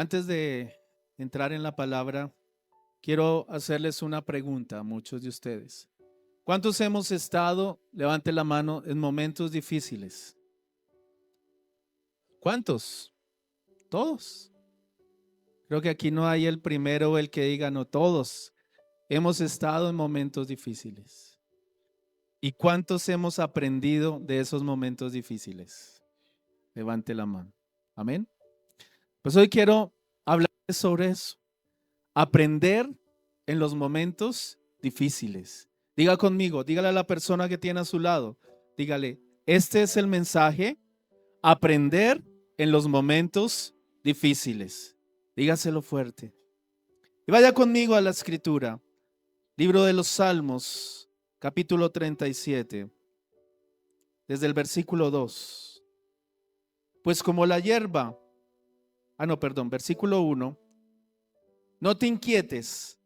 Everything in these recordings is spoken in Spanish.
Antes de entrar en la palabra, quiero hacerles una pregunta a muchos de ustedes. ¿Cuántos hemos estado, levante la mano, en momentos difíciles? ¿Cuántos? Todos. Creo que aquí no hay el primero o el que diga no, todos hemos estado en momentos difíciles. ¿Y cuántos hemos aprendido de esos momentos difíciles? Levante la mano. Amén. Pues hoy quiero hablar sobre eso. Aprender en los momentos difíciles. Diga conmigo, dígale a la persona que tiene a su lado, dígale, este es el mensaje, aprender en los momentos difíciles. Dígaselo fuerte. Y vaya conmigo a la escritura, libro de los Salmos, capítulo 37, desde el versículo 2. Pues como la hierba, versículo 1, no te inquietes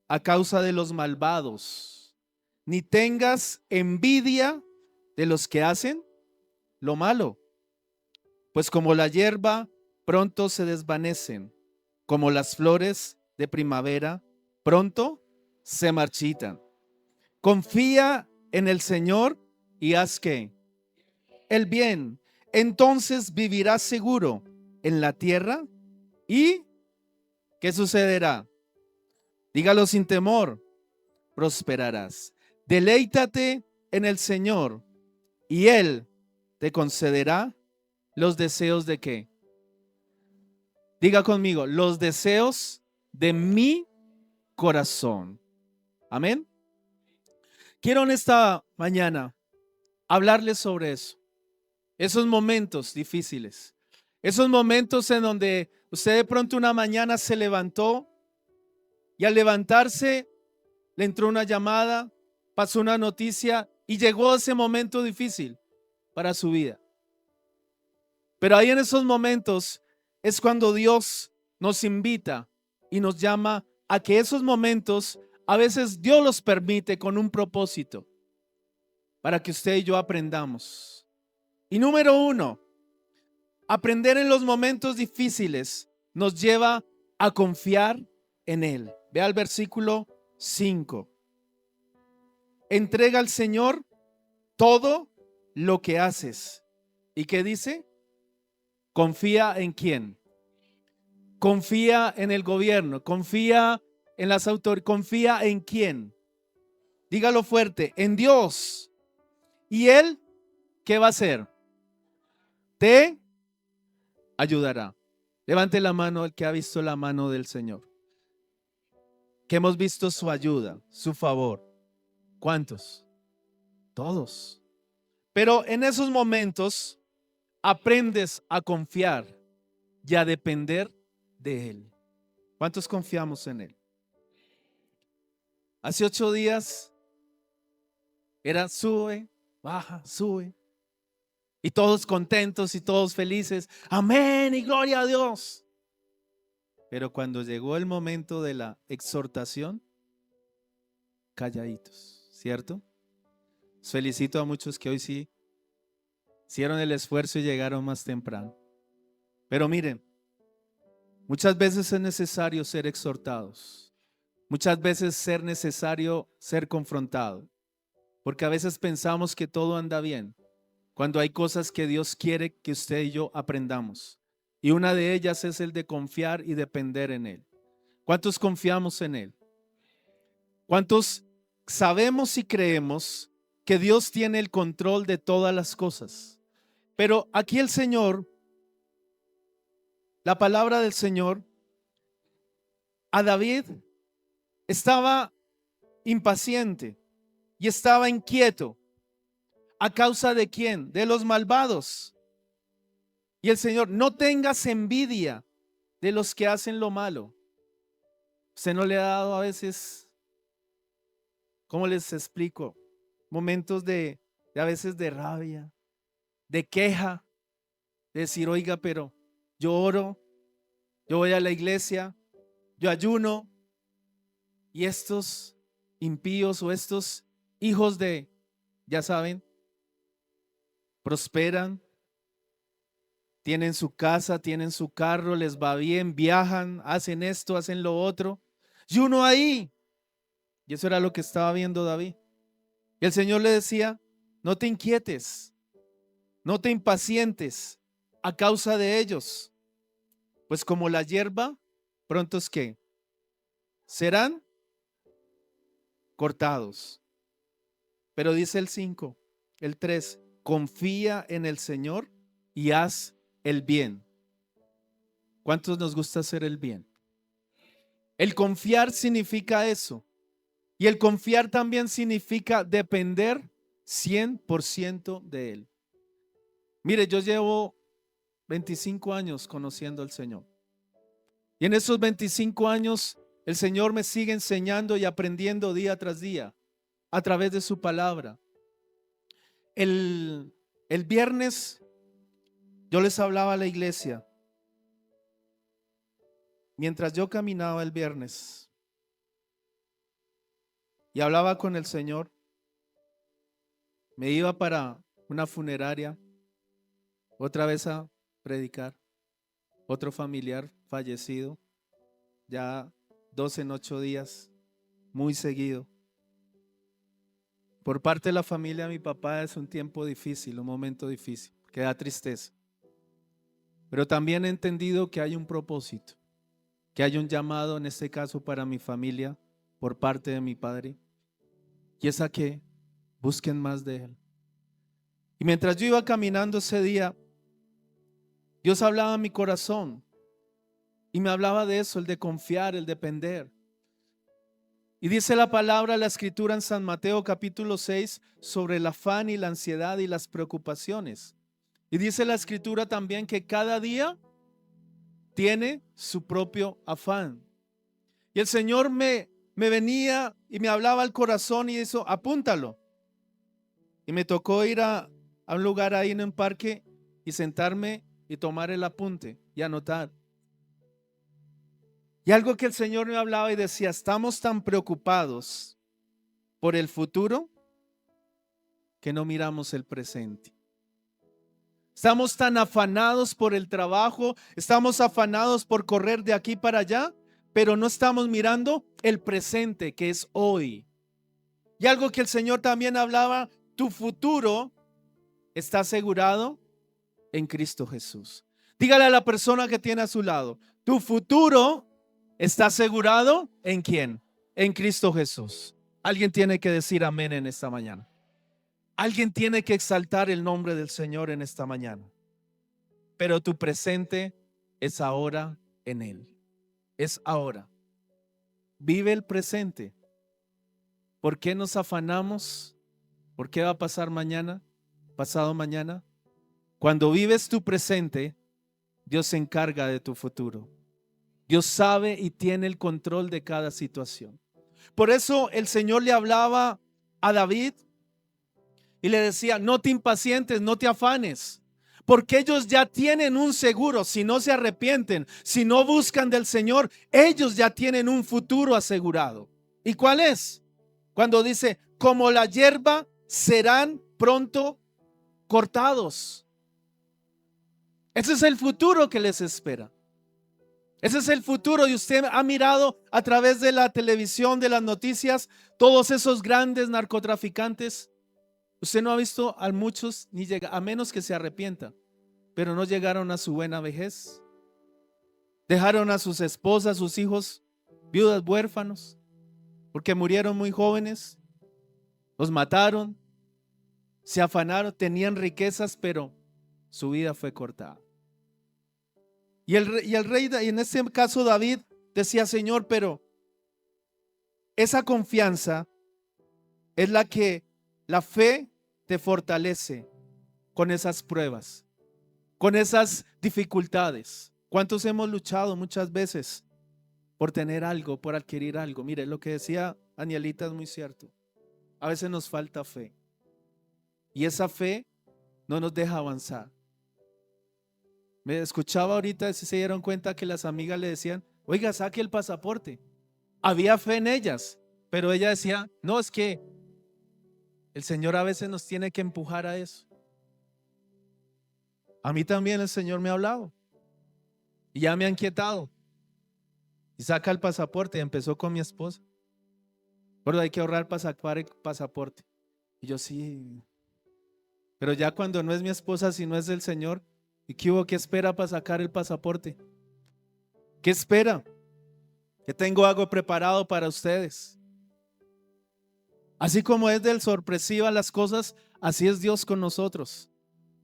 a causa de los malvados, ni tengas envidia de los que hacen lo malo, pues como la hierba pronto se desvanecen, como las flores de primavera pronto se marchitan. Confía en el Señor y haz que el bien, entonces vivirás seguro en la tierra. ¿Y qué sucederá? Dígalo sin temor, prosperarás. Deleítate en el Señor y Él te concederá los deseos de qué. Diga conmigo, los deseos de mi corazón. Amén. Quiero en esta mañana hablarles sobre eso. Esos momentos difíciles. Esos momentos en donde usted de pronto una mañana se levantó y al levantarse le entró una llamada, pasó una noticia y llegó ese momento difícil para su vida. Pero ahí en esos momentos es cuando Dios nos invita y nos llama a que esos momentos a veces Dios los permite con un propósito para que usted y yo aprendamos. Y número uno, aprender en los momentos difíciles nos lleva a confiar en Él. Vea el versículo 5. Entrega al Señor todo lo que haces. ¿Y qué dice? Confía en quién. Confía en el gobierno, confía en las autoridades, confía en quién. Dígalo fuerte, en Dios. ¿Y Él qué va a hacer? Te ayudará. Levante la mano el que ha visto la mano del Señor. Que hemos visto su ayuda, su favor. ¿Cuántos? Todos. Pero en esos momentos aprendes a confiar y a depender de Él. ¿Cuántos confiamos en Él? Hace 8 días era sube, baja, sube. Y todos contentos y todos felices. Amén y gloria a Dios. Pero cuando llegó el momento de la exhortación, calladitos, ¿cierto? Felicito a muchos que hoy sí hicieron el esfuerzo y llegaron más temprano. Pero miren, muchas veces es necesario ser exhortados. Muchas veces es necesario ser confrontado. Porque a veces pensamos que todo anda bien, cuando hay cosas que Dios quiere que usted y yo aprendamos. Y una de ellas es el de confiar y depender en Él. ¿Cuántos confiamos en Él? ¿Cuántos sabemos y creemos que Dios tiene el control de todas las cosas? Pero aquí el Señor, la palabra del Señor, a David estaba impaciente y estaba inquieto. ¿A causa de quién? De los malvados. Y el Señor, no tengas envidia de los que hacen lo malo. ¿Usted no le ha dado a veces, cómo les explico, momentos de a veces de rabia, de queja, de decir, oiga, pero yo oro, yo voy a la iglesia, yo ayuno, y estos impíos o estos hijos de, ya saben, prosperan, tienen su casa, tienen su carro, les va bien, viajan, hacen esto, hacen lo otro. Y uno ahí, y eso era lo que estaba viendo David. Y el Señor le decía, no te inquietes, no te impacientes a causa de ellos, pues como la hierba, pronto es que serán cortados. Pero dice el 5, el 3, confía en el Señor y haz el bien. ¿Cuántos nos gusta hacer el bien? El confiar significa eso. Y el confiar también significa depender 100% de Él. Mire, yo llevo 25 años conociendo al Señor. Y en esos 25 años el Señor me sigue enseñando y aprendiendo día tras día a través de su palabra. El viernes yo les hablaba a la iglesia. Mientras yo caminaba el viernes y hablaba con el Señor, me iba para una funeraria, otra vez a predicar, otro familiar fallecido, ya 2 en 8 días, muy seguido. Por parte de la familia de mi papá es un tiempo difícil, un momento difícil, que da tristeza. Pero también he entendido que hay un propósito, que hay un llamado, en este caso para mi familia, por parte de mi padre, y es a que busquen más de Él. Y mientras yo iba caminando ese día, Dios hablaba a mi corazón y me hablaba de eso, el de confiar, el depender. Y dice la palabra, la escritura en San Mateo capítulo 6 sobre el afán y la ansiedad y las preocupaciones. Y dice la escritura también que cada día tiene su propio afán. Y el Señor me venía y me hablaba al corazón y eso, apúntalo. Y me tocó ir a un lugar ahí en un parque y sentarme y tomar el apunte y anotar. Y algo que el Señor me hablaba y decía, estamos tan preocupados por el futuro que no miramos el presente. Estamos tan afanados por el trabajo, estamos afanados por correr de aquí para allá, pero no estamos mirando el presente que es hoy. Y algo que el Señor también hablaba, tu futuro está asegurado en Cristo Jesús. Dígale a la persona que tiene a su lado, tu futuro está asegurado ¿en quién? En Cristo Jesús. Alguien tiene que decir amén en esta mañana. Alguien tiene que exaltar el nombre del Señor en esta mañana. Pero tu presente es ahora en Él. Es ahora. Vive el presente. ¿Por qué nos afanamos? ¿Por qué va a pasar mañana? ¿Pasado mañana? Cuando vives tu presente, Dios se encarga de tu futuro. Dios sabe y tiene el control de cada situación. Por eso el Señor le hablaba a David y le decía, no te impacientes, no te afanes, porque ellos ya tienen un seguro. Si no se arrepienten, si no buscan del Señor, ellos ya tienen un futuro asegurado. ¿Y cuál es? Cuando dice, como la hierba serán pronto cortados. Ese es el futuro que les espera. Ese es el futuro. Y usted ha mirado a través de la televisión, de las noticias, todos esos grandes narcotraficantes. Usted no ha visto a muchos, ni llega, a menos que se arrepienta, pero no llegaron a su buena vejez. Dejaron a sus esposas, sus hijos, viudas, huérfanos, porque murieron muy jóvenes. Los mataron, se afanaron, tenían riquezas, pero su vida fue cortada. Y el rey, y en este caso David, decía, Señor, pero esa confianza es la fe te fortalece con esas pruebas, con esas dificultades. ¿Cuántos hemos luchado muchas veces por tener algo, por adquirir algo? Mire, lo que decía Anielita es muy cierto. A veces nos falta fe. Y esa fe no nos deja avanzar. Me escuchaba ahorita, si se dieron cuenta que las amigas le decían, oiga, saque el pasaporte. Había fe en ellas, pero ella decía, no, es que el Señor a veces nos tiene que empujar a eso. A mí también el Señor me ha hablado y ya me ha inquietado. Y saca el pasaporte y empezó con mi esposa. Pero hay que ahorrar para sacar el pasaporte. Y yo sí. Pero ya cuando no es mi esposa, sino es el Señor. ¿Y qué hubo? ¿Qué espera para sacar el pasaporte? ¿Qué espera? Que tengo algo preparado para ustedes. Así como es del sorpresiva las cosas, así es Dios con nosotros.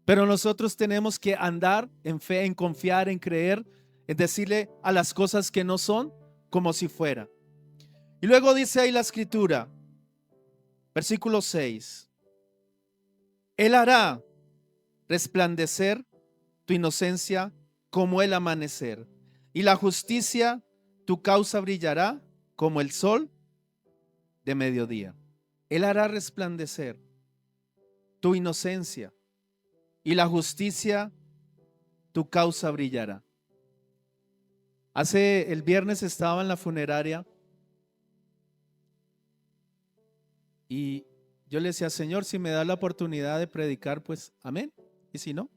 Pero nosotros tenemos que andar en fe, en confiar, en creer, en decirle a las cosas que no son como si fuera. Y luego dice ahí la escritura, versículo 6. Él hará resplandecer tu inocencia como el amanecer, y la justicia, tu causa brillará como el sol de mediodía. Él hará resplandecer tu inocencia, y la justicia, tu causa brillará. El viernes estaba en la funeraria y yo le decía, Señor, si me da la oportunidad de predicar, pues amén. Y si no,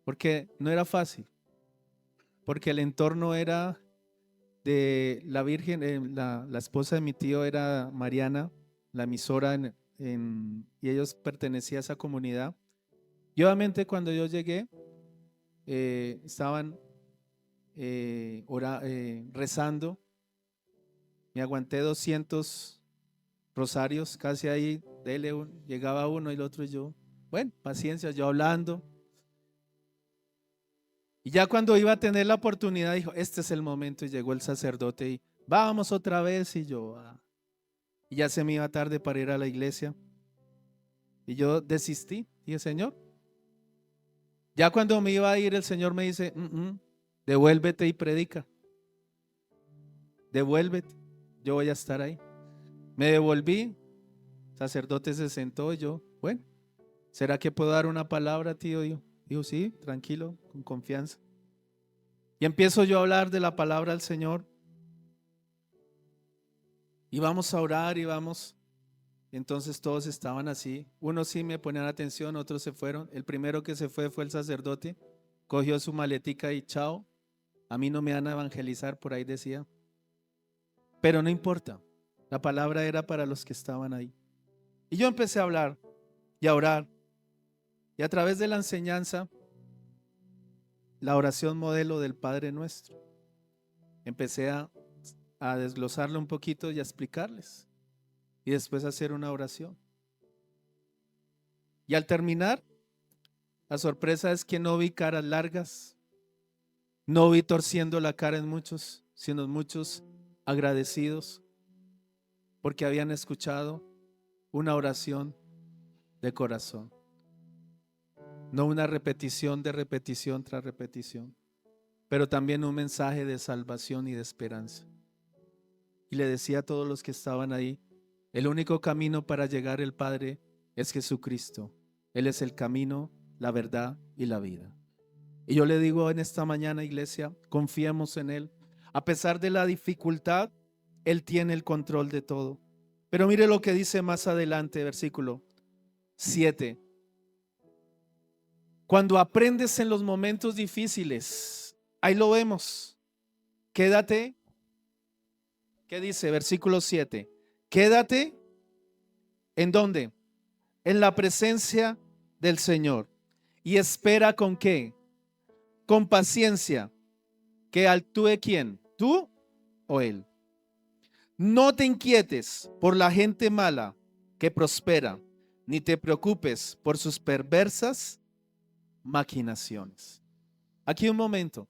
porque no era fácil, porque el entorno era de la Virgen, la esposa de mi tío era Mariana, la emisora, y ellos pertenecían a esa comunidad. Y obviamente cuando yo llegué, estaban rezando. Me aguanté 200 rosarios, casi ahí, llegaba uno y el otro y yo. Bueno, paciencia, yo hablando. Y ya cuando iba a tener la oportunidad, dijo, este es el momento. Y llegó el sacerdote y vamos otra vez. Y yo, y ya se me iba tarde para ir a la iglesia. Y yo desistí. Dije, Señor. Ya cuando me iba a ir, el Señor me dice, devuélvete y predica. Devuélvete. Yo voy a estar ahí. Me devolví. El sacerdote se sentó y yo, bueno, ¿será que puedo dar una palabra, tío? Dijo, sí, tranquilo, con confianza. Y empiezo yo a hablar de la palabra del Señor. Y vamos a orar y vamos. Entonces todos estaban así. Unos sí me ponían atención, otros se fueron. El primero que se fue el sacerdote. Cogió su maletica y chao. A mí no me van a evangelizar, por ahí decía. Pero no importa. La palabra era para los que estaban ahí. Y yo empecé a hablar y a orar. Y a través de la enseñanza, la oración modelo del Padre Nuestro, empecé a desglosarlo un poquito y a explicarles. Y después hacer una oración. Y al terminar, la sorpresa es que no vi caras largas, no vi torciendo la cara en muchos, sino muchos agradecidos porque habían escuchado una oración de corazón, no una repetición de repetición tras repetición, pero también un mensaje de salvación y de esperanza. Y le decía a todos los que estaban ahí, el único camino para llegar al Padre es Jesucristo. Él es el camino, la verdad y la vida. Y yo le digo en esta mañana, iglesia, confiemos en Él. A pesar de la dificultad, Él tiene el control de todo. Pero mire lo que dice más adelante, versículo 7. Cuando aprendes en los momentos difíciles, ahí lo vemos. Quédate. ¿Qué dice? Versículo 7. Quédate. ¿En dónde? En la presencia del Señor. Y espera ¿con qué? Con paciencia. ¿Que actúe quién? ¿Tú o Él? No te inquietes por la gente mala que prospera, ni te preocupes por sus perversas maquinaciones. Aquí un momento.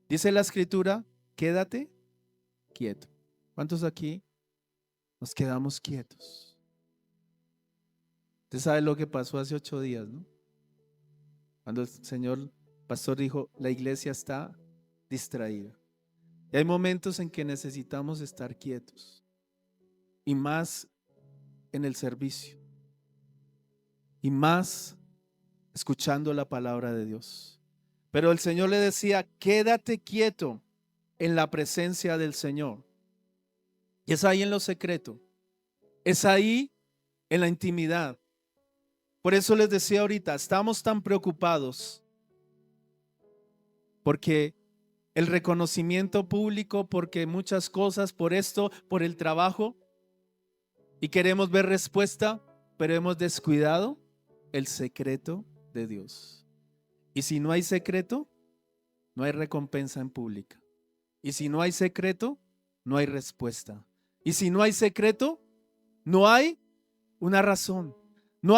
Dice la escritura, quédate quieto. ¿Cuántos aquí nos quedamos quietos? Usted sabe lo que pasó hace 8 días, ¿no? Cuando el señor pastor dijo, la iglesia está distraída. Y hay momentos en que necesitamos estar quietos. Y más en el servicio. Y más escuchando la palabra de Dios. Pero el Señor le decía, quédate quieto en la presencia del Señor. Y es ahí en lo secreto. Es ahí en la intimidad. Por eso les decía ahorita, estamos tan preocupados porque el reconocimiento público, porque muchas cosas, por esto, por el trabajo, y queremos ver respuesta, pero hemos descuidado el secreto de Dios. Y si no hay secreto, no hay recompensa en pública. Y si no hay secreto, no hay respuesta. Y si no hay secreto, no hay una razón. No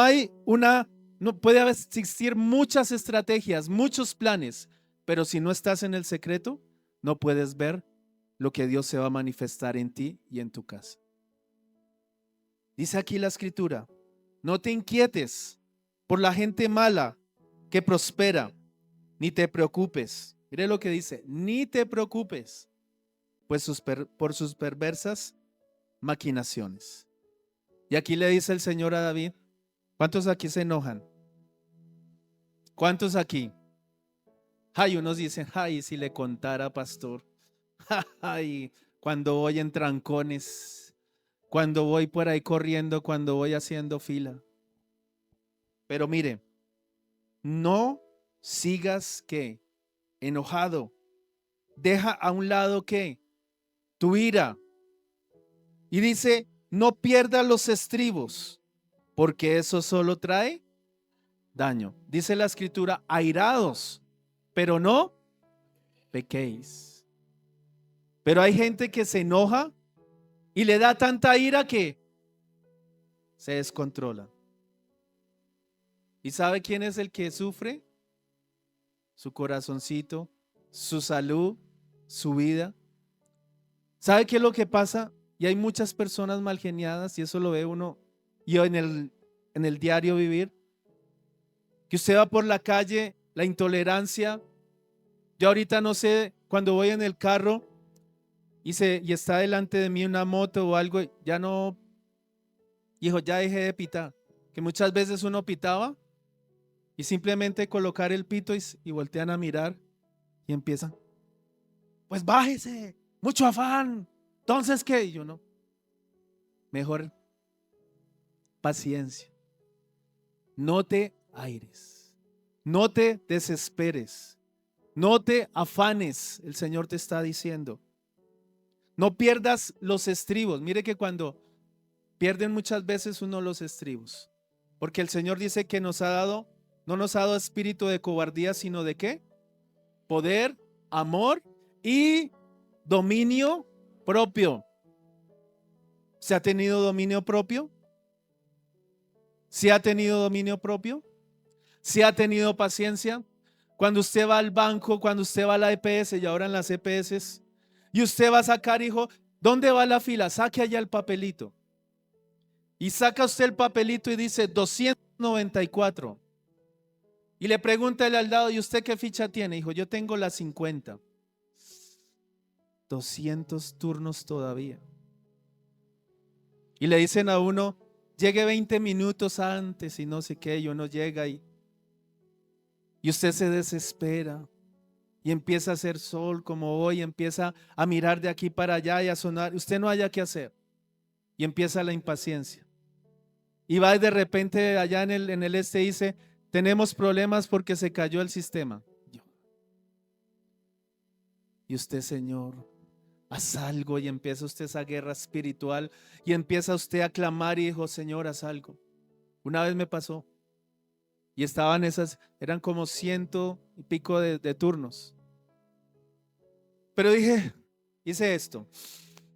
puede existir muchas estrategias, muchos planes, pero si no estás en el secreto, no puedes ver lo que Dios se va a manifestar en ti y en tu casa. Dice aquí la escritura, no te inquietes por la gente mala que prospera, ni te preocupes. Mire lo que dice, ni te preocupes, pues por sus perversas maquinaciones. Y aquí le dice el Señor a David, ¿cuántos aquí se enojan? ¿Cuántos aquí? Ay, unos dicen, ay, si le contara, pastor. Ay, cuando voy en trancones, cuando voy por ahí corriendo, cuando voy haciendo fila. Pero mire, no sigas que enojado. Deja a un lado que tu ira. Y dice, no pierdas los estribos, porque eso solo trae daño. Dice la escritura, airados, pero no pequéis. Pero hay gente que se enoja y le da tanta ira que se descontrola. ¿Y sabe quién es el que sufre? Su corazoncito, su salud, su vida. ¿Sabe qué es lo que pasa? Y hay muchas personas mal geniadas, y eso lo ve uno y en el diario vivir, que usted va por la calle, la intolerancia. Yo ahorita no sé, cuando voy en el carro y está delante de mí una moto o algo, ya no, hijo, ya dejé de pitar. Que muchas veces uno pitaba y simplemente colocar el pito y voltean a mirar y empiezan, pues bájese, mucho afán. Entonces, ¿qué? Y yo no, mejor paciencia. No te aires, no te desesperes, no te afanes, el Señor te está diciendo. No pierdas los estribos. Mire que cuando pierden muchas veces uno los estribos, porque el Señor dice que no nos ha dado espíritu de cobardía, sino de ¿qué? Poder, amor y dominio propio. ¿Se ha tenido dominio propio? ¿Se ha tenido dominio propio? ¿Se ha tenido paciencia? Cuando usted va al banco, cuando usted va a la EPS y ahora en las EPS, y usted va a sacar, hijo, ¿dónde va la fila? Saque allá el papelito. Y saca usted el papelito y dice 294. Y le pregunta el al lado, ¿y usted qué ficha tiene? Hijo, yo tengo la 50. 200 turnos todavía. Y le dicen a uno, llegue 20 minutos antes y no sé qué, y uno llega y usted se desespera y empieza a hacer sol como hoy, empieza a mirar de aquí para allá y a sonar, usted no haya qué hacer y empieza la impaciencia. Y va y de repente allá en el este dice, tenemos problemas porque se cayó el sistema. Y usted, Señor, haz algo, y empieza usted esa guerra espiritual y empieza usted a clamar y dijo, Señor, haz algo. Una vez me pasó y eran como 100 y pico de turnos. Pero hice esto,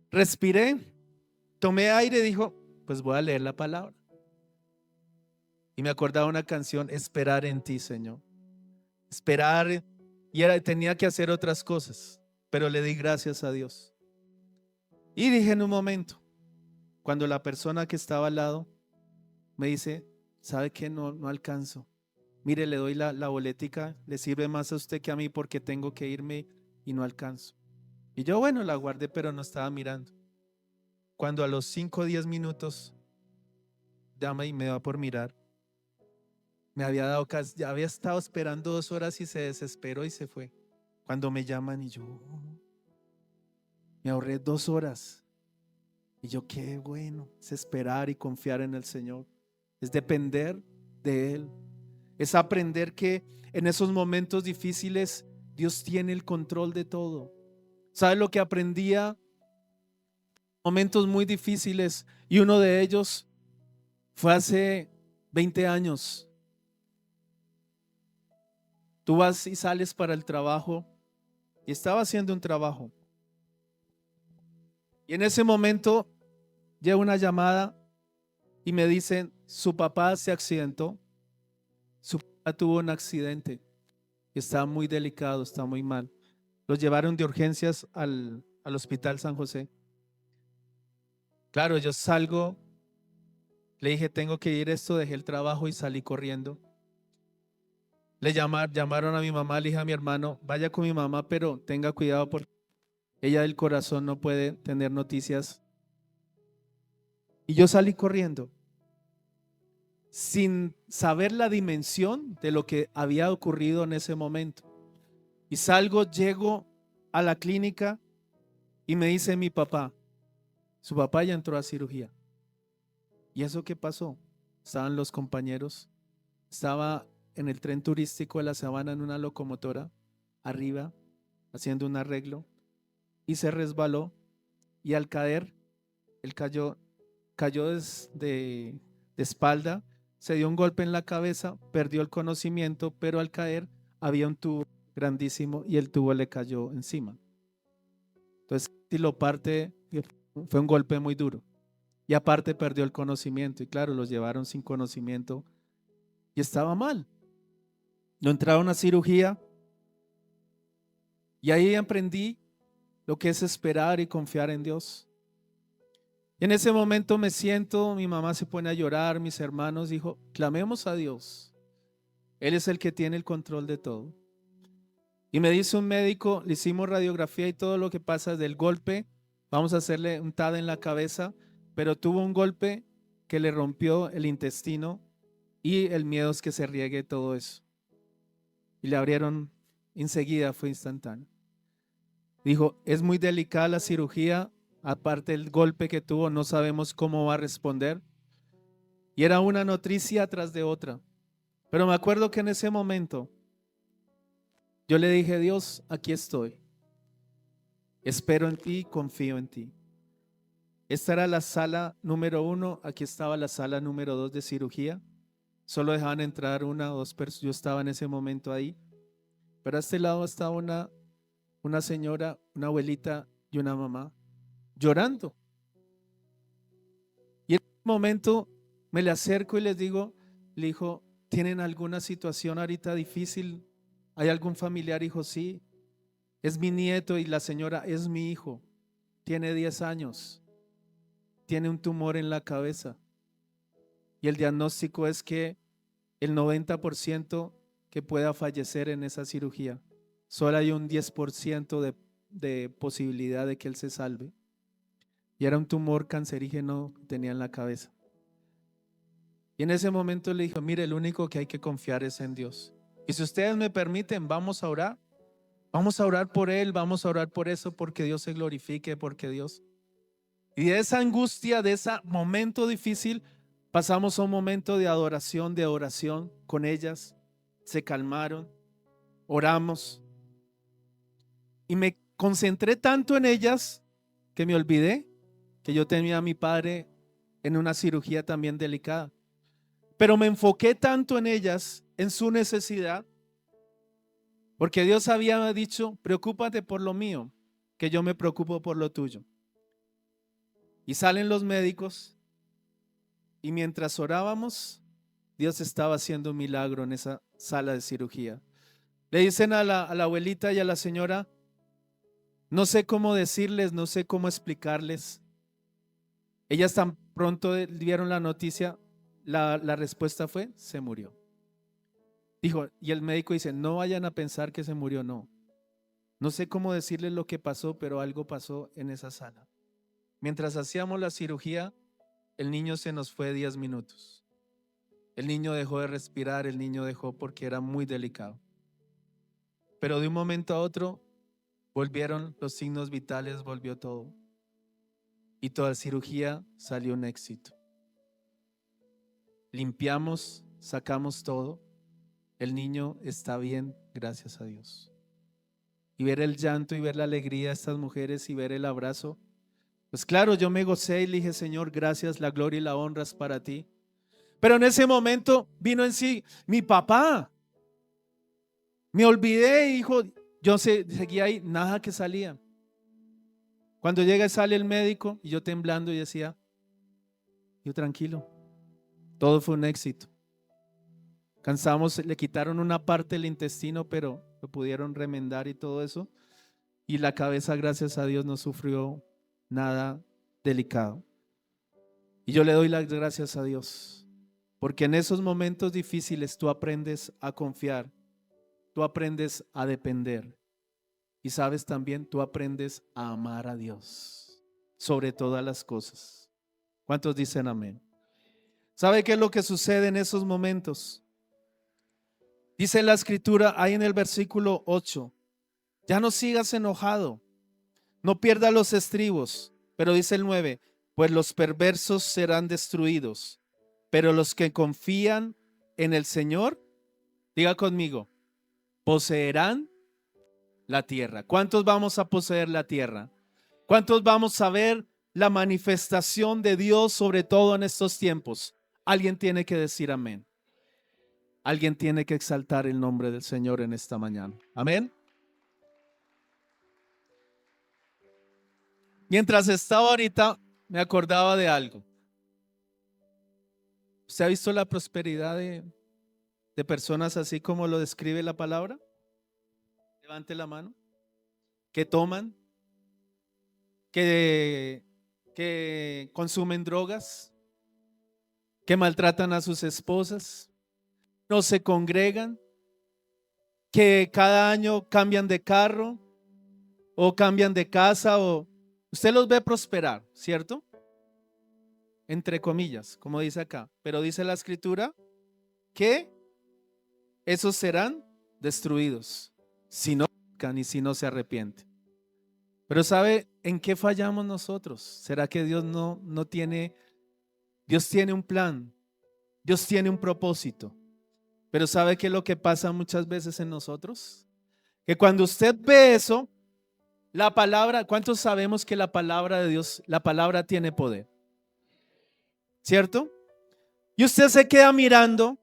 respiré, tomé aire y dijo, pues voy a leer la palabra. Y me acordaba una canción, esperar en ti, Señor. Esperar, tenía que hacer otras cosas, pero le di gracias a Dios. Y dije en un momento, cuando la persona que estaba al lado me dice, ¿sabe qué? No alcanzo. Mire, le doy la boletica, le sirve más a usted que a mí porque tengo que irme y no alcanzo. Y yo, bueno, la guardé, pero no estaba mirando. Cuando a los 5 o 10 minutos, llama y me va por mirar. Ya había estado esperando 2 horas y se desesperó y se fue. Cuando me llaman y yo, me ahorré 2 horas. Y yo, qué bueno, es esperar y confiar en el Señor. Es depender de Él. Es aprender que en esos momentos difíciles Dios tiene el control de todo. ¿Sabes lo que aprendía? Momentos muy difíciles, y uno de ellos fue hace 20 años. Tú vas y sales para el trabajo, y estaba haciendo un trabajo. Y en ese momento llega una llamada y me dicen, su papá se accidentó, su papá tuvo un accidente, está muy delicado, está muy mal. Los llevaron de urgencias al Hospital San José. Claro, yo salgo, le dije, tengo que ir esto, dejé el trabajo y salí corriendo. Llamaron a mi mamá, le dije a mi hermano, vaya con mi mamá, pero tenga cuidado porque ella del corazón no puede tener noticias. Y yo salí corriendo, sin saber la dimensión de lo que había ocurrido en ese momento. Y salgo, llego a la clínica y me dice mi papá, su papá ya entró a cirugía. ¿Y eso qué pasó? Estaban los compañeros, estaba en el tren turístico de la Sabana en una locomotora, arriba, haciendo un arreglo, y se resbaló, y al caer, él cayó de espalda, se dio un golpe en la cabeza, perdió el conocimiento, pero al caer había un tubo grandísimo y el tubo le cayó encima. Entonces, si lo parte, fue un golpe muy duro. Y aparte perdió el conocimiento. Y claro, los llevaron sin conocimiento y estaba mal. Lo entraron a cirugía y ahí aprendí lo que es esperar y confiar en Dios. Y en ese momento me siento, mi mamá se pone a llorar, mis hermanos, dijo, clamemos a Dios. Él es el que tiene el control de todo. Y me dice un médico, le hicimos radiografía y todo lo que pasa del golpe, vamos a hacerle un TAD en la cabeza, pero tuvo un golpe que le rompió el intestino y el miedo es que se riegue todo eso. Y le abrieron enseguida, fue instantáneo. Dijo, es muy delicada la cirugía, aparte del golpe que tuvo, no sabemos cómo va a responder. Y era una noticia tras de otra. Pero me acuerdo que en ese momento yo le dije, Dios, aquí estoy. Espero en ti, confío en ti. Esta era la sala número 1, aquí estaba la sala número 2 de cirugía. Solo dejaban entrar una o dos personas, yo estaba en ese momento ahí. Pero a este lado estaba una señora, una abuelita y una mamá llorando. Y en ese momento me le acerco y les digo, le dijo, ¿tienen alguna situación ahorita difícil? ¿Hay algún familiar? Hijo, sí, es mi nieto. Y la señora, es mi hijo, tiene 10 años, tiene un tumor en la cabeza. Y el diagnóstico es que el 90% que pueda fallecer en esa cirugía. Solo hay un 10% de posibilidad de que él se salve. Y era un tumor cancerígeno que tenía en la cabeza. Y en ese momento le dijo, mire, el único que hay que confiar es en Dios. Y si ustedes me permiten, vamos a orar. Vamos a orar por él, vamos a orar por eso, porque Dios se glorifique, porque Dios. Y de esa angustia, de ese momento difícil, pasamos a un momento de adoración, de oración con ellas. Se calmaron, oramos. Y me concentré tanto en ellas que me olvidé que yo tenía a mi padre en una cirugía también delicada. Pero me enfoqué tanto en ellas, en su necesidad, porque Dios había dicho, preocúpate por lo mío, que yo me preocupo por lo tuyo. Y salen los médicos y mientras orábamos, Dios estaba haciendo un milagro en esa sala de cirugía. Le dicen a la abuelita y a la señora, no sé cómo decirles, no sé cómo explicarles. Ellas tan pronto dieron la noticia, la respuesta fue, se murió. Dijo, y el médico dice, no vayan a pensar que se murió, no. No sé cómo decirles lo que pasó, pero algo pasó en esa sala. Mientras hacíamos la cirugía, el niño se nos fue 10 minutos. El niño dejó de respirar, el niño dejó porque era muy delicado. Pero de un momento a otro volvieron los signos vitales, volvió todo. Y toda cirugía salió un éxito. Limpiamos sacamos todo. El niño está bien, gracias a Dios. Y ver el llanto y ver la alegría de estas mujeres y ver el abrazo. Pues claro, yo me gocé y le dije, Señor, gracias, la gloria y la honra es para ti. Pero en ese momento vino en sí mi papá. Me olvidé, hijo, seguía ahí, nada que salía. Cuando llega y sale el médico y yo temblando y decía, yo tranquilo, todo fue un éxito. Cansamos, le quitaron una parte del intestino, pero lo pudieron remendar y todo eso. Y la cabeza, gracias a Dios, no sufrió nada delicado. Y yo le doy las gracias a Dios, porque en esos momentos difíciles tú aprendes a confiar, tú aprendes a depender. Y sabes también, tú aprendes a amar a Dios sobre todas las cosas. ¿Cuántos dicen amén? ¿Sabe qué es lo que sucede en esos momentos? Dice la escritura ahí en el versículo 8, ya no sigas enojado, no pierdas los estribos, pero dice el 9, pues los perversos serán destruidos, pero los que confían en el Señor, diga conmigo, poseerán la tierra. ¿Cuántos vamos a poseer la tierra? ¿Cuántos vamos a ver la manifestación de Dios sobre todo en estos tiempos? Alguien tiene que decir amén. Alguien tiene que exaltar el nombre del Señor en esta mañana. Amén. Mientras estaba ahorita, me acordaba de algo. ¿Usted ha visto la prosperidad de personas así como lo describe la palabra? Levante la mano. Que toman, que consumen drogas, que maltratan a sus esposas, no se congregan, que cada año cambian de carro o cambian de casa, o usted los ve prosperar, ¿cierto? Entre comillas, como dice acá, pero dice la escritura que esos serán destruidos si no buscan y si no se arrepienten. Pero ¿sabe en qué fallamos nosotros? ¿Será que Dios no tiene, Dios tiene un plan, Dios tiene un propósito? Pero ¿sabe qué es lo que pasa muchas veces en nosotros? Que cuando usted ve eso, la palabra, ¿cuántos sabemos que la palabra de Dios, la palabra tiene poder? ¿Cierto? Y usted se queda mirando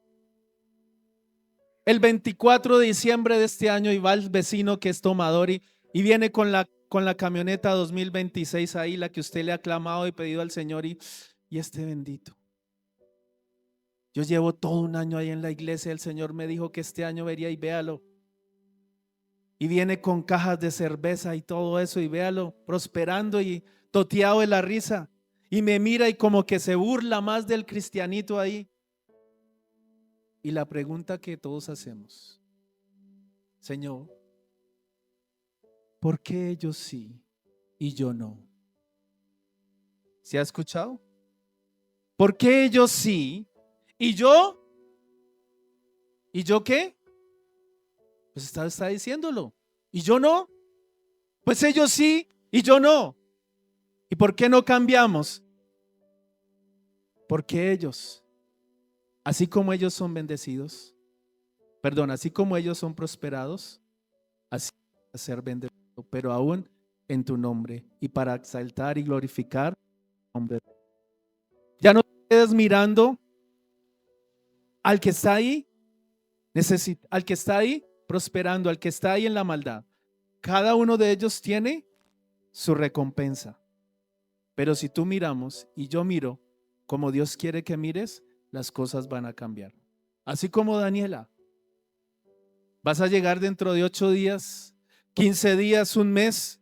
el 24 de diciembre de este año y va el vecino que es tomador y viene con la camioneta 2026 ahí, la que usted le ha clamado y pedido al Señor y este bendito. Yo llevo todo un año ahí en la iglesia, el Señor me dijo que este año vería y véalo. Y viene con cajas de cerveza y todo eso y véalo, prosperando y toteado de la risa. Y me mira y como que se burla más del cristianito ahí. Y la pregunta que todos hacemos, Señor, ¿por qué ellos sí y yo no? ¿Se ha escuchado? ¿Por qué ellos sí y yo? ¿Y yo qué? Pues está diciéndolo. ¿Y yo no? Pues ellos sí y yo no. ¿Y por qué no cambiamos? Porque ellos, así como ellos son bendecidos, así como ellos son prosperados, así van a ser bendecidos, pero aún en tu nombre y para exaltar y glorificar tu nombre. Ya no te quedes mirando al que está ahí, al que está ahí prosperando, al que está ahí en la maldad. Cada uno de ellos tiene su recompensa. Pero si tú miramos y yo miro como Dios quiere que mires, las cosas van a cambiar. Así como Daniela, vas a llegar dentro de 8 días, 15 días, un mes,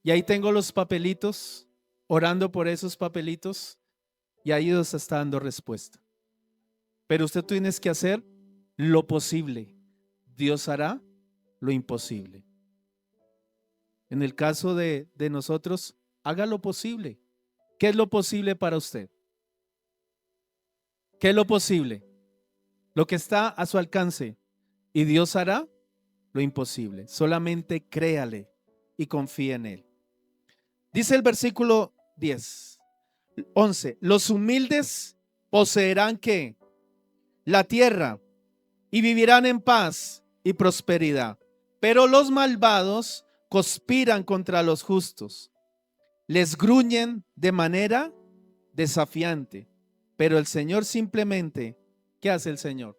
y ahí tengo los papelitos, orando por esos papelitos, y ahí Dios está dando respuesta. Pero usted tienes que hacer lo posible. Dios hará lo imposible. En el caso de nosotros, haga lo posible. ¿Qué es lo posible para usted? ¿Qué es lo posible? Lo que está a su alcance. Y Dios hará lo imposible. Solamente créale y confíe en Él. Dice el versículo 11. Los humildes poseerán ¿qué? la tierra y vivirán en paz y prosperidad. Pero los malvados conspiran contra los justos, les gruñen de manera desafiante. Pero el Señor simplemente, ¿qué hace el Señor?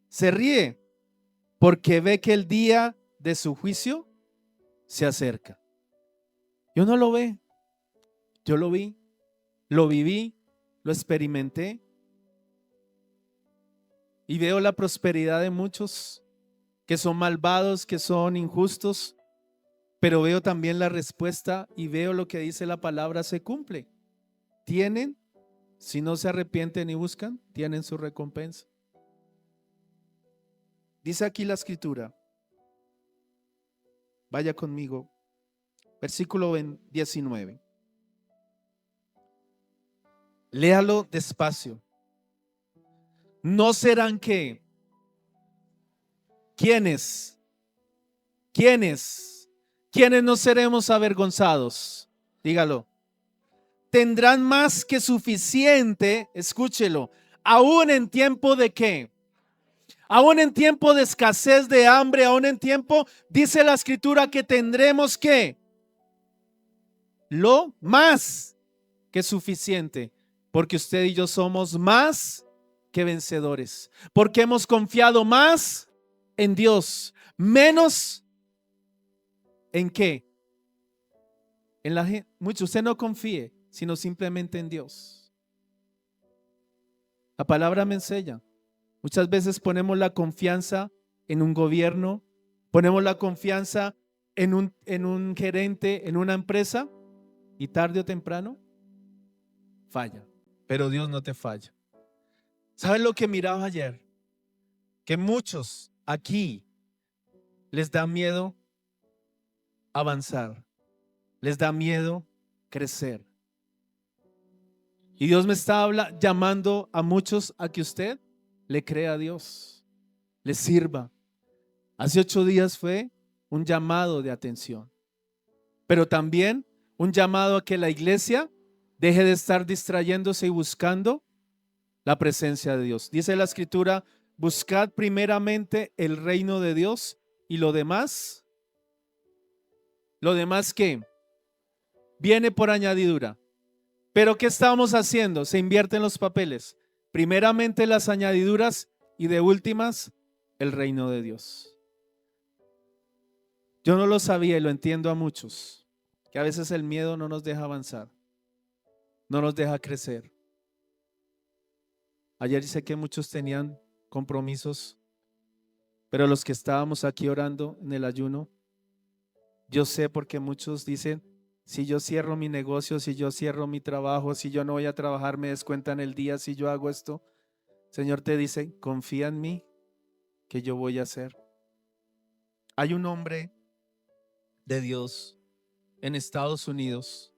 Se ríe porque ve que el día de su juicio se acerca. Yo no lo ve, yo lo vi, lo viví, lo experimenté y veo la prosperidad de muchos que son malvados, que son injustos, pero veo también la respuesta y veo lo que dice la palabra se cumple. Tienen, si no se arrepienten y buscan, tienen su recompensa. Dice aquí la escritura, vaya conmigo, versículo 19. Léalo despacio. ¿No serán qué? ¿Quiénes? ¿Quiénes? ¿Quiénes no seremos avergonzados? Dígalo. Tendrán más que suficiente, escúchelo, aún en tiempo de qué? Aún en tiempo de escasez, de hambre, aún en tiempo, dice la escritura que tendremos que lo más que suficiente, porque usted y yo somos más que vencedores, porque hemos confiado más en Dios, menos en qué, en la gente. Mucho, usted no confíe, sino simplemente en Dios. La palabra me enseña. Muchas veces ponemos la confianza en un gobierno, ponemos la confianza en un gerente, en una empresa, y tarde o temprano falla. Pero Dios no te falla. ¿Sabes lo que miraba ayer? Que muchos aquí les da miedo avanzar, les da miedo crecer. Y Dios me está llamando a muchos a que usted le crea a Dios, le sirva. Hace 8 días fue un llamado de atención, pero también un llamado a que la iglesia deje de estar distrayéndose y buscando la presencia de Dios. Dice la escritura, buscad primeramente el reino de Dios y lo demás que viene por añadidura. Pero ¿qué estamos haciendo? Se invierten los papeles. Primeramente las añadiduras y de últimas el reino de Dios. Yo no lo sabía y lo entiendo a muchos, que a veces el miedo no nos deja avanzar, no nos deja crecer. Ayer sé que muchos tenían compromisos, pero los que estábamos aquí orando en el ayuno, yo sé porque muchos dicen, si yo cierro mi negocio, si yo cierro mi trabajo, si yo no voy a trabajar, me descuentan el día, si yo hago esto. Señor te dice, confía en mí, que yo voy a hacer. Hay un hombre de Dios en Estados Unidos.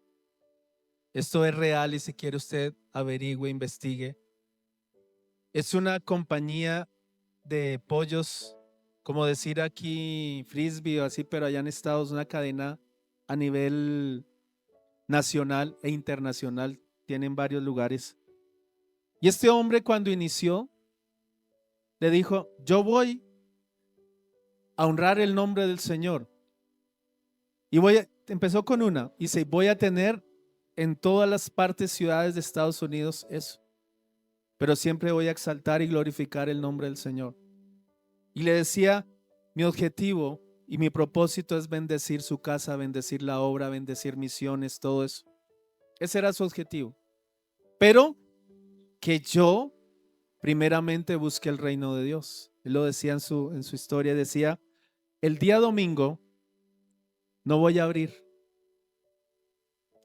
Esto es real y si quiere usted averigüe, investigue. Es una compañía de pollos, como decir aquí Frisbee o así, pero allá en Estados, una cadena a nivel nacional e internacional, tienen varios lugares. Y este hombre cuando inició, le dijo, yo voy a honrar el nombre del Señor. Y empezó con una, y dice, voy a tener en todas las partes, ciudades de Estados Unidos eso. Pero siempre voy a exaltar y glorificar el nombre del Señor. Y le decía, mi objetivo y mi propósito es bendecir su casa, bendecir la obra, bendecir misiones, todo eso. Ese era su objetivo. Pero que yo primeramente busque el reino de Dios. Él lo decía en su historia, decía, el día domingo no voy a abrir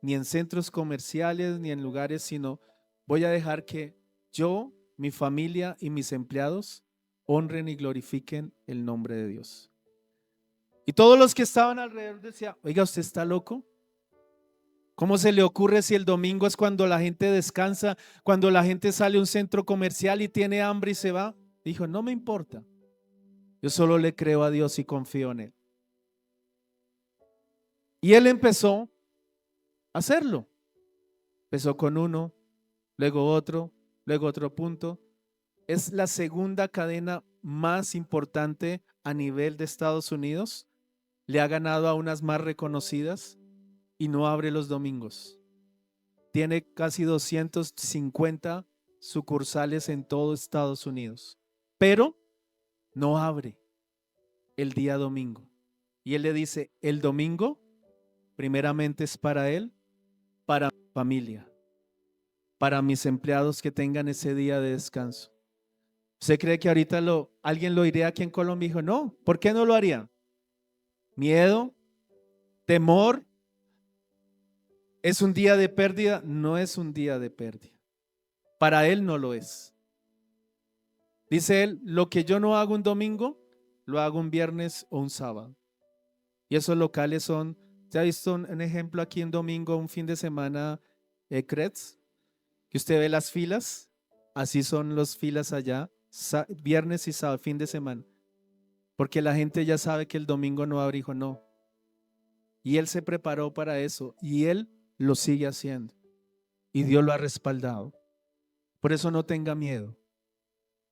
ni en centros comerciales ni en lugares, sino voy a dejar que yo, mi familia y mis empleados honren y glorifiquen el nombre de Dios. Y todos los que estaban alrededor decían, oiga, ¿usted está loco? ¿Cómo se le ocurre si el domingo es cuando la gente descansa, cuando la gente sale a un centro comercial y tiene hambre y se va? Dijo, no me importa. Yo solo le creo a Dios y confío en Él. Y él empezó a hacerlo. Empezó con uno, luego otro punto. es la segunda cadena más importante a nivel de Estados Unidos. Le ha ganado a unas más reconocidas y no abre los domingos. Tiene casi 250 sucursales en todo Estados Unidos, pero no abre el día domingo. Y él le dice, el domingo primeramente es para él, para mi familia, para mis empleados que tengan ese día de descanso. ¿Usted cree que ahorita alguien lo iría aquí en Colombia? Dijo, no, ¿por qué no lo harían? Miedo, temor. ¿Es un día de pérdida? No es un día de pérdida. Para él no lo es. Dice él, lo que yo no hago un domingo, lo hago un viernes o un sábado. Y esos locales son, ¿se ha visto un ejemplo aquí en domingo, un fin de semana, Cretz? Que usted ve las filas, así son las filas allá, viernes y sábado, fin de semana. Porque la gente ya sabe que el domingo no abre, hijo, no. Y él se preparó para eso y él lo sigue haciendo. Y Dios lo ha respaldado. Por eso no tenga miedo.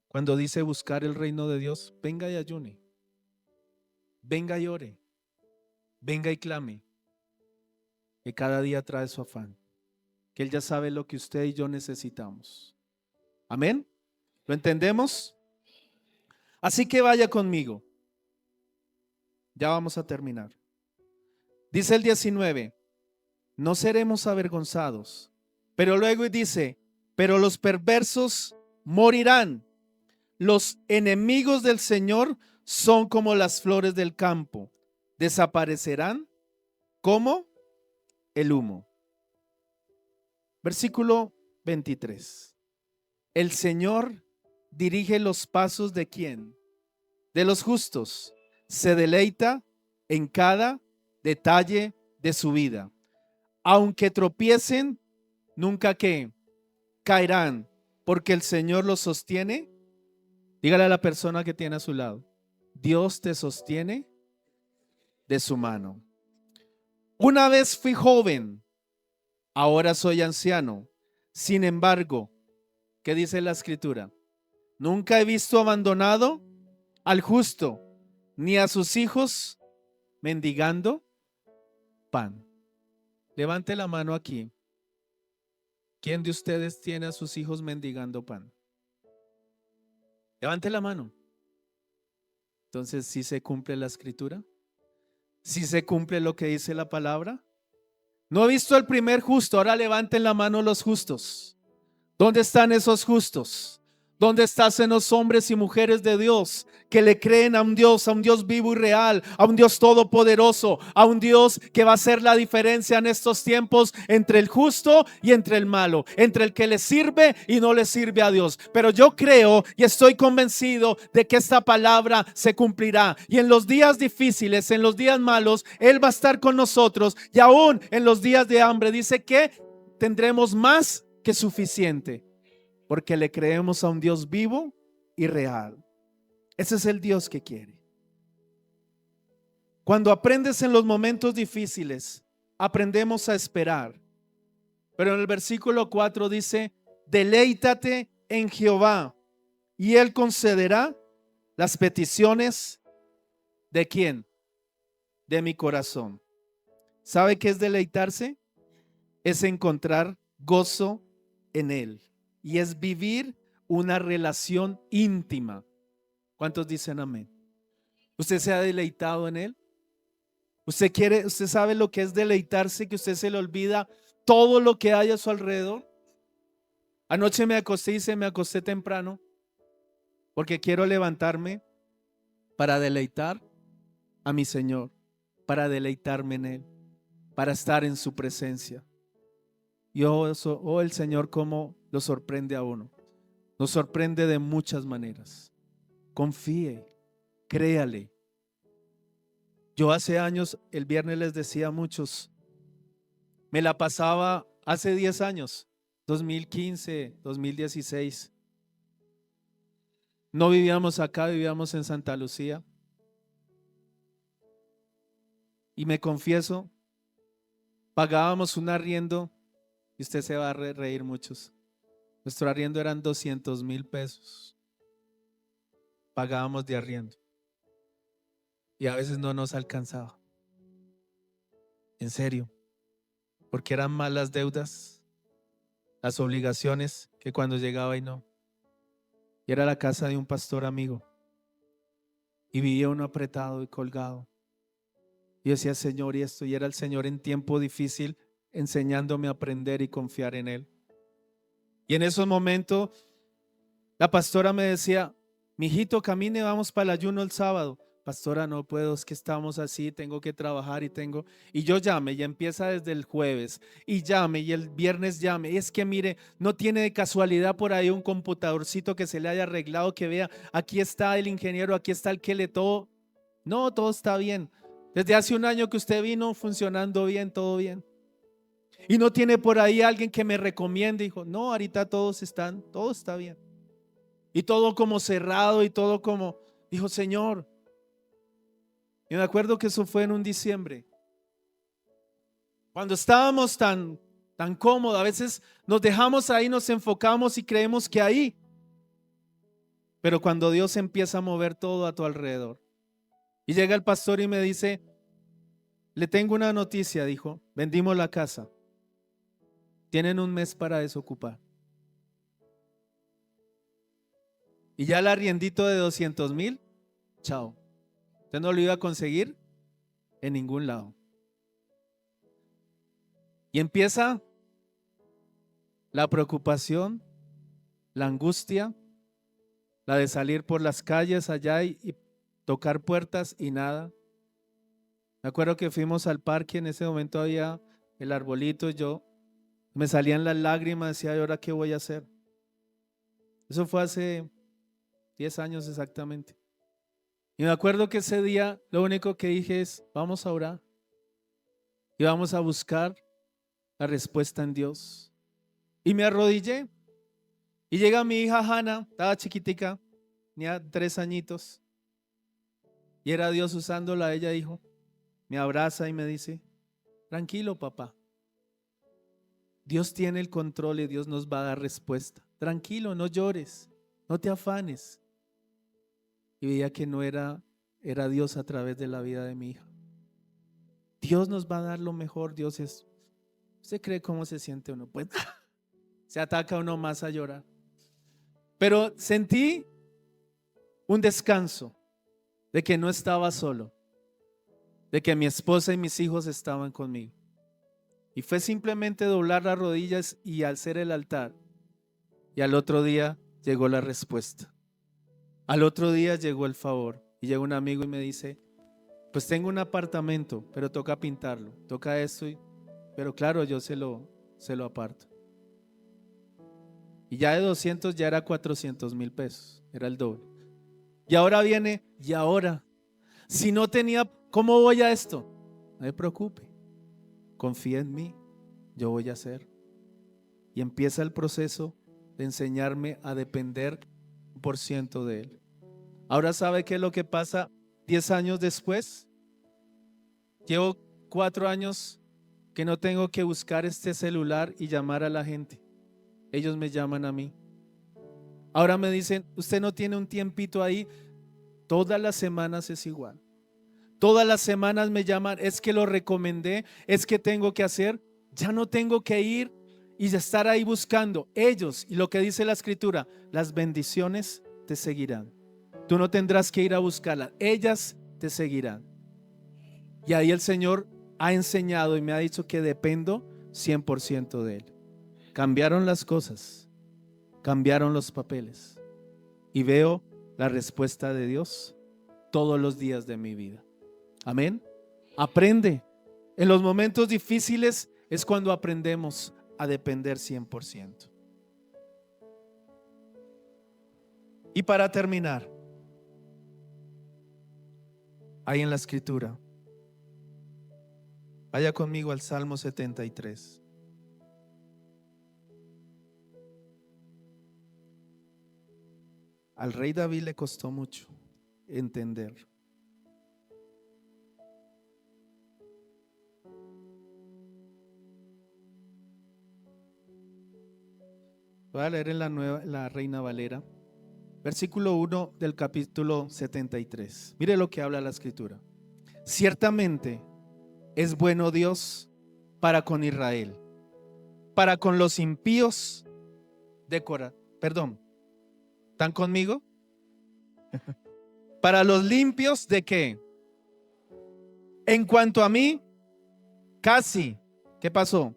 Cuando dice buscar el reino de Dios, venga y ayune. Venga y ore. Venga y clame. Que cada día trae su afán. Que Él ya sabe lo que usted y yo necesitamos. Amén. ¿Lo entendemos? Así que vaya conmigo. Ya vamos a terminar. Dice el 19, no seremos avergonzados. Pero luego dice, pero los perversos morirán. Los enemigos del Señor son como las flores del campo. Desaparecerán como el humo. Versículo 23. El Señor dirige los pasos ¿de quién? De los justos. Se deleita en cada detalle de su vida. Aunque tropiecen, nunca que caerán, porque el Señor los sostiene. Dígale a la persona que tiene a su lado, Dios te sostiene de su mano. Una vez fui joven, ahora soy anciano. Sin embargo, ¿qué dice la Escritura? Nunca he visto abandonado al justo, ni a sus hijos mendigando pan. Levante la mano aquí. ¿Quién de ustedes tiene a sus hijos mendigando pan? Levante la mano. Entonces, ¿sí se cumple la Escritura? ¿Sí se cumple lo que dice la palabra? No he visto al primer justo, ahora levanten la mano los justos. ¿Dónde están esos justos? ¿Dónde están esos hombres y mujeres de Dios que le creen a un Dios vivo y real, a un Dios todopoderoso, a un Dios que va a hacer la diferencia en estos tiempos entre el justo y entre el malo, entre el que le sirve y no le sirve a Dios? Pero yo creo y estoy convencido de que esta palabra se cumplirá, y en los días difíciles, en los días malos, Él va a estar con nosotros, y aún en los días de hambre dice que tendremos más que suficiente, porque le creemos a un Dios vivo y real. Ese es el Dios que quiere. Cuando aprendes en los momentos difíciles, aprendemos a esperar. Pero en el versículo 4 dice, deleítate en Jehová y Él concederá las peticiones ¿de quién? De mi corazón. ¿Sabe qué es deleitarse? Es encontrar gozo en Él. Y es vivir una relación íntima. ¿Cuántos dicen amén? ¿Usted se ha deleitado en Él? ¿Usted sabe lo que es deleitarse, que usted se le olvida todo lo que hay a su alrededor? Anoche me acosté y me acosté temprano porque quiero levantarme para deleitar a mi Señor, para deleitarme en Él, para estar en su presencia. Y el Señor cómo lo sorprende a uno. Nos sorprende de muchas maneras. Confíe, créale. Yo hace años, el viernes les decía a muchos, me la pasaba hace 10 años, 2015, 2016. No vivíamos acá, vivíamos en Santa Lucía. Y me confieso, pagábamos un arriendo, y usted se va a reír muchos. Nuestro arriendo eran 200,000 pesos. pagábamos de arriendo. Y a veces no nos alcanzaba. En serio. Porque eran más las deudas, las obligaciones, que cuando llegaba y no. Y era la casa de un pastor amigo. Y vivía uno apretado y colgado. Y decía, Señor, y esto. Y era el Señor en tiempo difícil enseñándome a aprender y confiar en Él. Y en esos momentos la pastora me decía, mijito, camine, vamos para el ayuno el sábado. Pastora, no puedo, es que estamos así, tengo que trabajar y yo llame, y empieza desde el jueves, y llame, y el viernes llame. Y es que mire, no tiene de casualidad por ahí un computadorcito que se le haya arreglado, que vea, aquí está el ingeniero, aquí está el que le todo. No, todo está bien. Desde hace un año que usted vino funcionando bien, todo bien. Y no tiene por ahí alguien que me recomiende. Dijo, no, ahorita todos están, todo está bien. Y todo como cerrado y todo como, dijo, Señor. Y me acuerdo que eso fue en un diciembre. Cuando estábamos tan cómodos, a veces nos dejamos ahí, nos enfocamos y creemos que ahí. Pero cuando Dios empieza a mover todo a tu alrededor. Y llega el pastor y me dice, le tengo una noticia, dijo, vendimos la casa. Tienen un mes para desocupar. Y ya el arriendito de 200,000, chao. Usted no lo iba a conseguir en ningún lado. Y empieza la preocupación, la angustia, la de salir por las calles allá y tocar puertas y nada. Me acuerdo que fuimos al parque, en ese momento había el arbolito y yo me salían las lágrimas, decía, ¿y ahora qué voy a hacer? Eso fue hace 10 años exactamente. Y me acuerdo que ese día lo único que dije es, vamos a orar y vamos a buscar la respuesta en Dios. Y me arrodillé y llega mi hija Hannah, estaba chiquitica, tenía 3 añitos y era Dios usándola a ella, hijo. Me abraza y me dice, tranquilo papá, Dios tiene el control y Dios nos va a dar respuesta. Tranquilo, no llores, no te afanes. Y veía que no era Dios a través de la vida de mi hija. Dios nos va a dar lo mejor. Dios es, ¿usted cree cómo se siente uno? Pues se ataca uno más a llorar. Pero sentí un descanso de que no estaba solo, de que mi esposa y mis hijos estaban conmigo. Y fue simplemente doblar las rodillas y alzar el altar. Y al otro día llegó la respuesta. Al otro día llegó el favor. Y llegó un amigo y me dice, pues tengo un apartamento, pero toca pintarlo, toca esto. Pero claro, yo se lo aparto. Y ya de 200 ya era 400,000 pesos, era el doble. Y ahora viene, y ahora, si no tenía, ¿cómo voy a esto? No me preocupe, confía en mí, yo voy a hacer. Y empieza el proceso de enseñarme a depender 1% de Él. Ahora sabe qué es lo que pasa 10 años después. Llevo 4 años que no tengo que buscar este celular y llamar a la gente. Ellos me llaman a mí. Ahora me dicen, usted no tiene un tiempito ahí. Todas las semanas es igual. Todas las semanas me llaman, es que lo recomendé, es que tengo que hacer. Ya no tengo que ir y estar ahí buscando. Ellos, y lo que dice la escritura, las bendiciones te seguirán. Tú no tendrás que ir a buscarlas, ellas te seguirán. Y ahí el Señor ha enseñado y me ha dicho que dependo 100% de Él. Cambiaron las cosas, cambiaron los papeles y veo la respuesta de Dios todos los días de mi vida. Amén. Aprende. En los momentos difíciles es cuando aprendemos a depender 100%. Y para terminar, ahí en la escritura, vaya conmigo al Salmo 73. Al rey David le costó mucho entender. Voy a leer en la Reina Valera. versículo 1 del capítulo 73. Mire lo que habla la escritura. Ciertamente es bueno Dios para con Israel, para con los impíos de corazón. Perdón, ¿están conmigo? Para los limpios de qué. En cuanto a mí, casi, ¿qué pasó?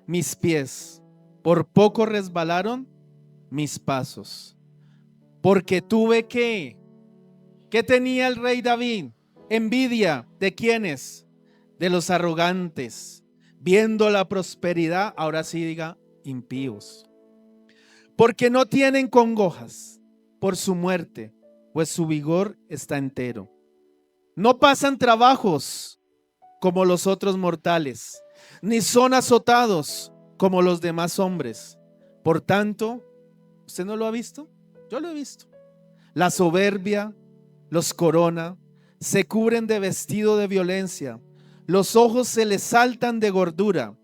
Mis pies por poco resbalaron mis pasos, porque tuve que, ¿qué tenía el rey David? Envidia, ¿de quiénes? De los arrogantes, viendo la prosperidad, ahora sí diga, impíos, porque no tienen congojas por su muerte, pues su vigor está entero. No pasan trabajos como los otros mortales, ni son azotados como los demás hombres. Por tanto, ¿usted no lo ha visto? Yo lo he visto. La soberbia los corona, se cubren de vestido de violencia, los ojos se les saltan de gordura,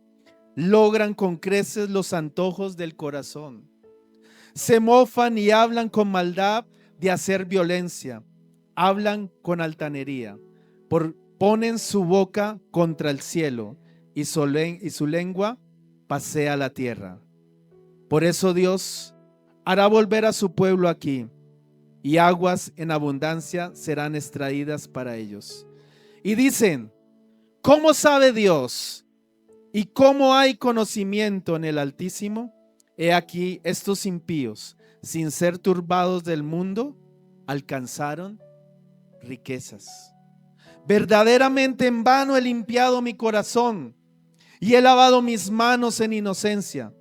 logran con creces los antojos del corazón. Se mofan y hablan con maldad de hacer violencia, hablan con altanería, ponen su boca contra el cielo y su lengua pasea la tierra. Por eso Dios hará volver a su pueblo aquí, y aguas en abundancia serán extraídas para ellos. Y dicen, ¿cómo sabe Dios? ¿Y cómo hay conocimiento en el Altísimo? He aquí, estos impíos, sin ser turbados del mundo, alcanzaron riquezas. Verdaderamente en vano he limpiado mi corazón y he lavado mis manos en inocencia,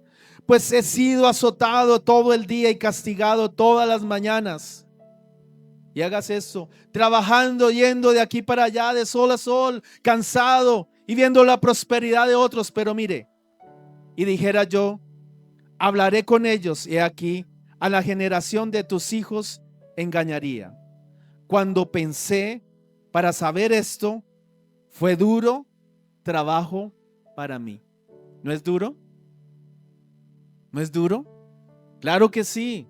pues he sido azotado todo el día y castigado todas las mañanas. Y hagas eso, trabajando, yendo de aquí para allá, de sol a sol, cansado y viendo la prosperidad de otros. Pero mire, y dijera yo, hablaré con ellos, y aquí a la generación de tus hijos engañaría. Cuando pensé para saber esto, fue duro trabajo para mí. ¿No es duro? ¿No es duro? Claro que sí.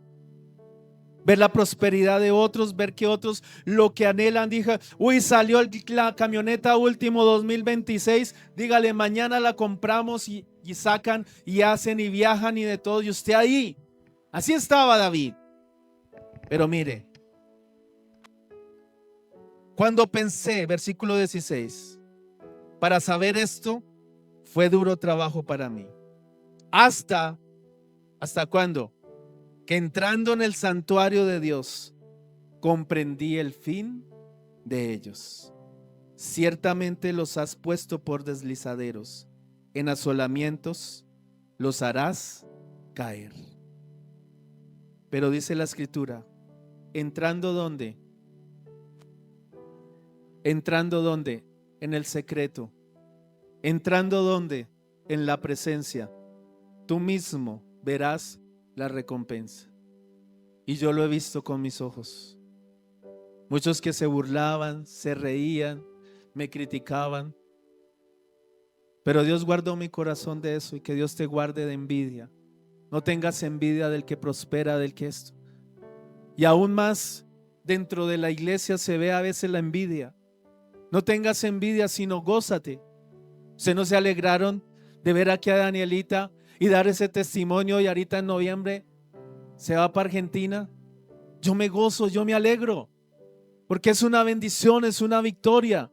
Ver la prosperidad de otros, ver que otros lo que anhelan, dije, uy, salió la camioneta último 2026, dígale, mañana la compramos y sacan y hacen y viajan y de todo, y usted ahí. Así estaba David. Pero mire, cuando pensé, versículo 16, para saber esto, fue duro trabajo para mí. ¿Hasta cuándo? Que entrando en el santuario de Dios, comprendí el fin de ellos. Ciertamente los has puesto por deslizaderos, en asolamientos los harás caer. Pero dice la escritura, entrando ¿dónde? Entrando ¿dónde? En el secreto. Entrando ¿dónde? En la presencia. Tú mismo verás la recompensa. Y yo lo he visto con mis ojos. Muchos que se burlaban, se reían, me criticaban. Pero Dios guardó mi corazón de eso, y que Dios te guarde de envidia. No tengas envidia del que prospera, del que esto. Y aún más, dentro de la iglesia se ve a veces la envidia. No tengas envidia, sino gózate. ¿Ustedes no se alegraron de ver aquí a Danielita y dar ese testimonio, y ahorita en noviembre se va para Argentina? Yo me gozo, yo me alegro, porque es una bendición, es una victoria.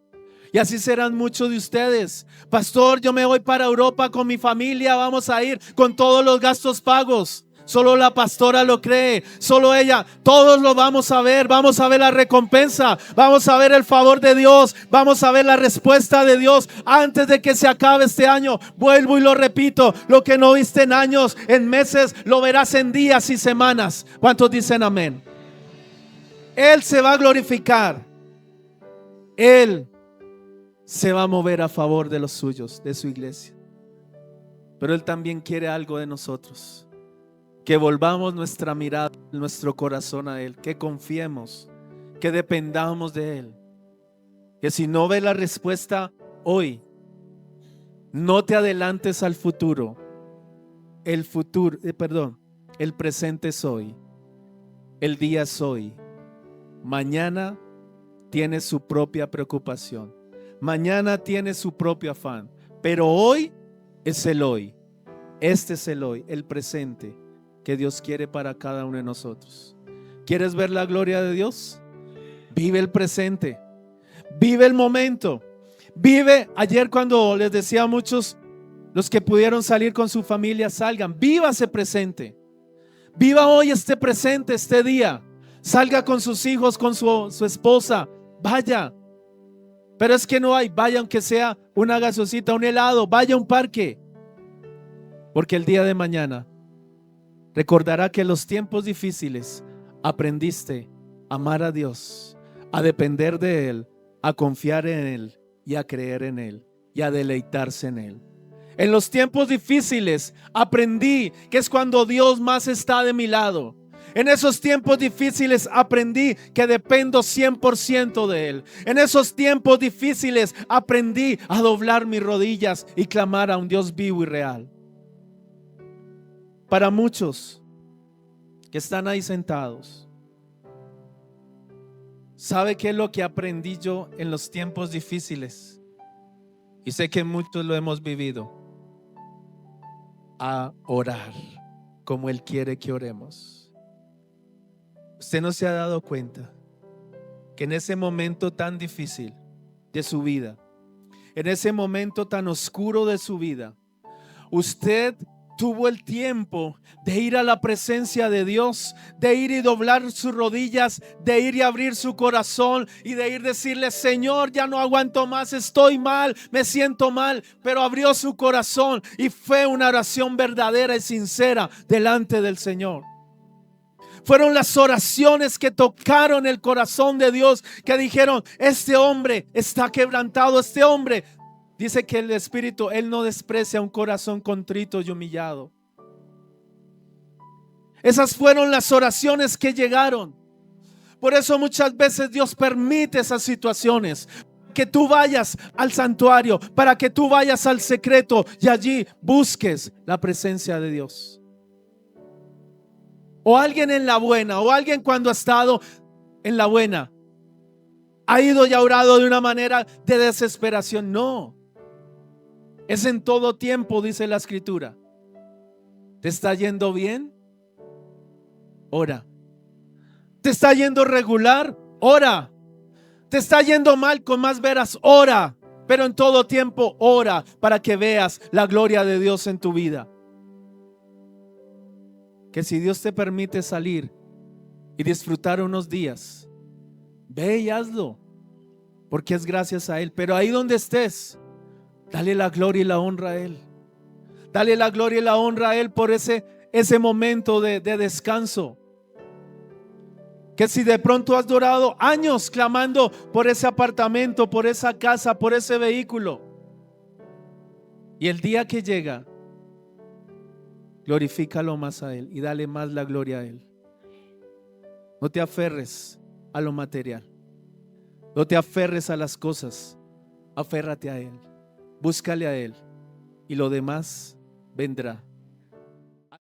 Y así serán muchos de ustedes. Pastor, yo me voy para Europa con mi familia, vamos a ir con todos los gastos pagos. Solo la pastora lo cree, solo ella. Todos lo vamos a ver la recompensa, vamos a ver el favor de Dios, vamos a ver la respuesta de Dios antes de que se acabe este año. Vuelvo y lo repito, lo que no viste en años, en meses, lo verás en días y semanas. ¿Cuántos dicen amén? Él se va a glorificar, Él se va a mover a favor de los suyos, de su iglesia. Pero Él también quiere algo de nosotros. Que volvamos nuestra mirada, nuestro corazón a Él, que confiemos, que dependamos de Él. Que si no ves la respuesta hoy, no te adelantes al futuro. El presente es hoy. El día es hoy. Mañana tiene su propia preocupación. Mañana tiene su propio afán. Pero hoy es el hoy. Este es el hoy, el presente que Dios quiere para cada uno de nosotros. ¿Quieres ver la gloria de Dios? Vive el presente. Vive el momento. Vive, ayer cuando les decía a muchos, los que pudieron salir con su familia, salgan. Viva ese presente. Viva hoy este presente, este día. Salga con sus hijos, con su esposa. Vaya. Pero es que no hay. Vaya aunque sea una gaseosita, un helado. Vaya a un parque. Porque el día de mañana recordará que en los tiempos difíciles aprendiste a amar a Dios, a depender de Él, a confiar en Él y a creer en Él y a deleitarse en Él. En los tiempos difíciles aprendí que es cuando Dios más está de mi lado. En esos tiempos difíciles aprendí que dependo 100% de Él. En esos tiempos difíciles aprendí a doblar mis rodillas y clamar a un Dios vivo y real. Para muchos que están ahí sentados, ¿sabe qué es lo que aprendí yo en los tiempos difíciles? Y sé que muchos lo hemos vivido. A orar como Él quiere que oremos. Usted no se ha dado cuenta que en ese momento tan difícil de su vida, en ese momento tan oscuro de su vida, usted tuvo el tiempo de ir a la presencia de Dios, de ir y doblar sus rodillas, de ir y abrir su corazón y de ir decirle: Señor, ya no aguanto más, estoy mal, me siento mal. Pero abrió su corazón y fue una oración verdadera y sincera delante del Señor. Fueron las oraciones que tocaron el corazón de Dios, que dijeron: este hombre está quebrantado, este hombre. Dice que el Espíritu, Él no desprecia un corazón contrito y humillado. Esas fueron las oraciones que llegaron. Por eso muchas veces Dios permite esas situaciones, que tú vayas al santuario, para que tú vayas al secreto y allí busques la presencia de Dios. O alguien en la buena, o alguien cuando ha estado en la buena, ha ido y ha orado de una manera de desesperación. No. Es en todo tiempo, dice la Escritura. ¿Te está yendo bien? Ora. ¿Te está yendo regular? Ora. ¿Te está yendo mal con más veras? Ora. Pero en todo tiempo ora para que veas la gloria de Dios en tu vida. Que si Dios te permite salir y disfrutar unos días, ve y hazlo, porque es gracias a Él. Pero ahí donde estés, dale la gloria y la honra a Él. Dale la gloria y la honra a Él por ese momento de descanso. Que si de pronto has durado años clamando por ese apartamento, por esa casa, por ese vehículo, y el día que llega, glorifícalo más a Él y dale más la gloria a Él. No te aferres a lo material. No te aferres a las cosas. Aférrate a Él. Búscale a Él y lo demás vendrá.